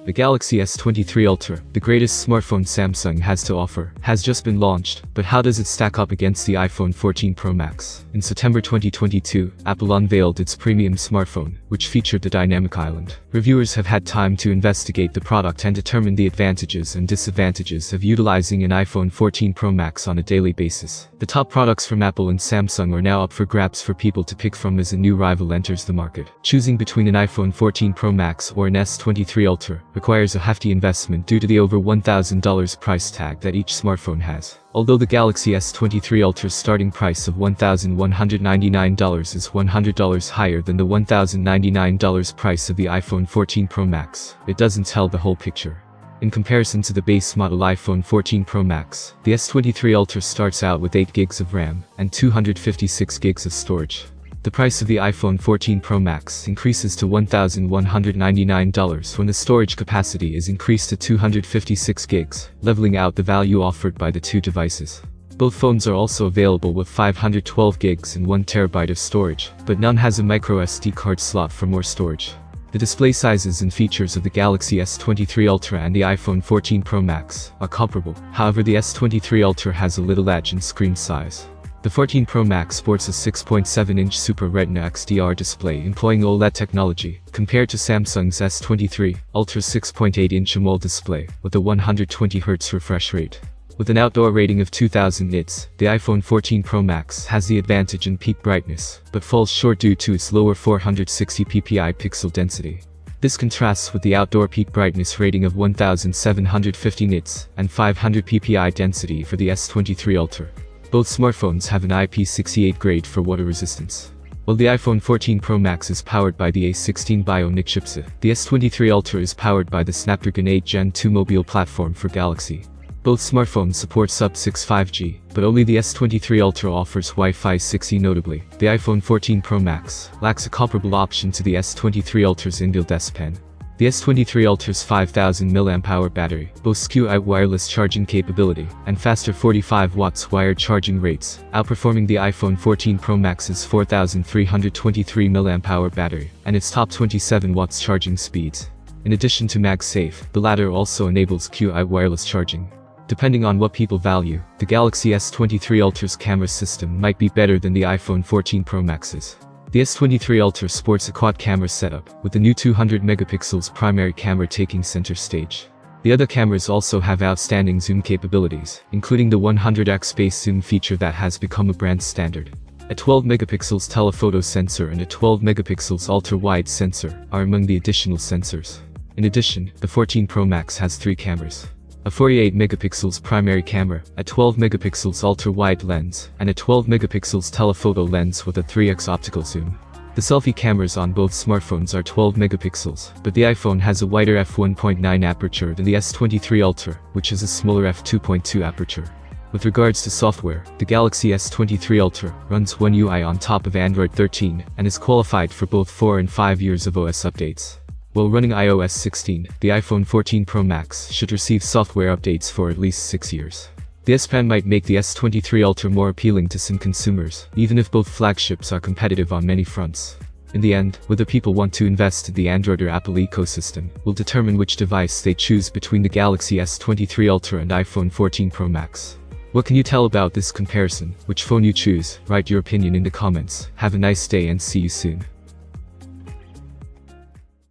The Galaxy S23 Ultra, the greatest smartphone Samsung has to offer, has just been launched, but how does it stack up against the iPhone 14 Pro Max? In September 2022, Apple unveiled its premium smartphone, which featured the dynamic island. Reviewers have had time to investigate the product and determine the advantages and disadvantages of utilizing an iPhone 14 Pro Max on a daily basis. The top products from Apple and Samsung are now up for grabs for people to pick from as a new rival enters the market. Choosing between an iPhone 14 Pro Max or an S23 Ultra requires a hefty investment due to the over $1,000 price tag that each smartphone has. Although the Galaxy S23 Ultra's starting price of $1,199 is $100 higher than the $1,099 price of the iPhone 14 Pro Max, it doesn't tell the whole picture. In comparison to the base model iPhone 14 Pro Max, the S23 Ultra starts out with 8 GB of RAM and 256 GB of storage. The price of the iPhone 14 Pro Max increases to $1,199 when the storage capacity is increased to 256 GB, leveling out the value offered by the two devices. Both phones are also available with 512 GB and 1 TB of storage, but none has a micro SD card slot for more storage. The display sizes and features of the Galaxy S23 Ultra and the iPhone 14 Pro Max are comparable, however the S23 Ultra has a little edge in screen size. The 14 Pro Max sports a 6.7-inch Super Retina XDR display employing OLED technology, compared to Samsung's S23 Ultra's 6.8-inch AMOLED display with a 120Hz refresh rate. With an outdoor rating of 2000 nits, the iPhone 14 Pro Max has the advantage in peak brightness, but falls short due to its lower 460 ppi pixel density. This contrasts with the outdoor peak brightness rating of 1750 nits and 500 ppi density for the S23 Ultra. Both smartphones have an IP68 grade for water resistance. While the iPhone 14 Pro Max is powered by the A16 Bionic chipset, the S23 Ultra is powered by the Snapdragon 8 Gen 2 mobile platform for Galaxy. Both smartphones support sub-6 5G, but only the S23 Ultra offers Wi-Fi 6E. Notably, the iPhone 14 Pro Max lacks a comparable option to the S23 Ultra's inbuilt S Pen. The S23 Ultra's 5000 mAh battery boasts Qi wireless charging capability and faster 45 watts wired charging rates, outperforming the iPhone 14 Pro Max's 4323 mAh battery and its top 27 watts charging speeds. In addition to MagSafe, the latter also enables Qi wireless charging. Depending on what people value, the Galaxy S23 Ultra's camera system might be better than the iPhone 14 Pro Max's. The S23 Ultra sports a quad camera setup, with the new 200 megapixels primary camera taking center stage. The other cameras also have outstanding zoom capabilities, including the 100x space zoom feature that has become a brand standard. A 12 megapixels telephoto sensor and a 12 megapixels ultra-wide sensor are among the additional sensors. In addition, the 14 Pro Max has 3 cameras: a 48 megapixels primary camera, a 12 megapixels ultra-wide lens, and a 12 megapixels telephoto lens with a 3x optical zoom. The selfie cameras on both smartphones are 12 megapixels, but the iPhone has a wider f1.9 aperture than the S23 Ultra, which is a smaller f2.2 aperture. With regards to software, the Galaxy S23 Ultra runs One UI on top of Android 13 and is qualified for both 4 and 5 years of OS updates. While running iOS 16, the iPhone 14 Pro Max should receive software updates for at least 6 years. The S Pen might make the S23 Ultra more appealing to some consumers, even if both flagships are competitive on many fronts. In the end, whether people want to invest in the Android or Apple ecosystem will determine which device they choose between the Galaxy S23 Ultra and iPhone 14 Pro Max. What can you tell about this comparison? Which phone you choose? Write your opinion in the comments. Have a nice day and see you soon.